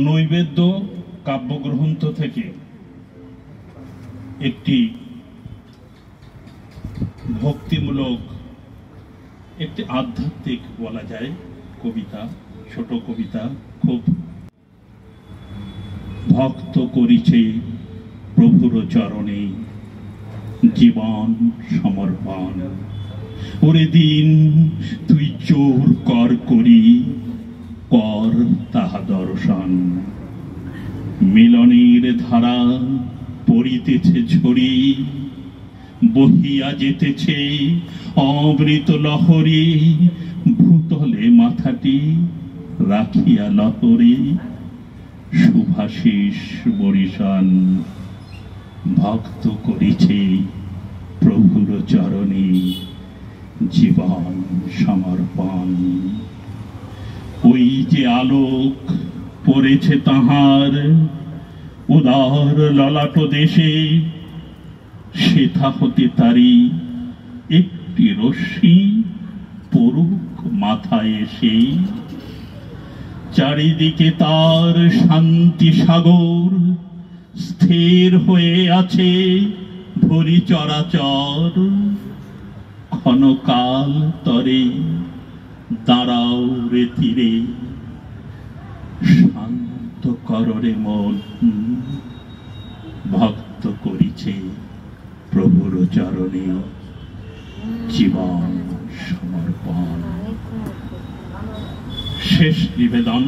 নৈবেদ্য কাব্যগ্রন্থ থেকে একটি ভক্তিমূলক, একটি আধ্যাত্মিক বলা যায় কবিতা, ছোট কবিতা। খুব ভক্ত করিছে প্রভুর চরণে জীবন সমর্পণ। ওরে দিন তুই চোর কর করি, কর তাহা দর্শন। মিলনের ধারা পড়িতেছে ঝরি, বহিয়া যেতেছে অমৃত লহরী। ভূতলে মাথাটি রাখিয়া লহরী, শুভাশিস বরিশান। ভক্ত করিছে প্রভুর চরণে জীবন সমর্পণ। ওই যে আলোক পড়েছে তাহার উদার ললাট দেশে, সেথা হতে তারি একটি রশ্মি পড়ুক মাথায় এসে। চারিদিকে তার শান্তি সাগর স্থির হয়ে আছে ভরি চরাচর। ক্ষণকাল তরে দাঁড়াও রে তীরে, শান্ত কররে মন। ভক্ত করিছে প্রভুর চরণে জীবন সমর্পণ। শেষ নিবেদন।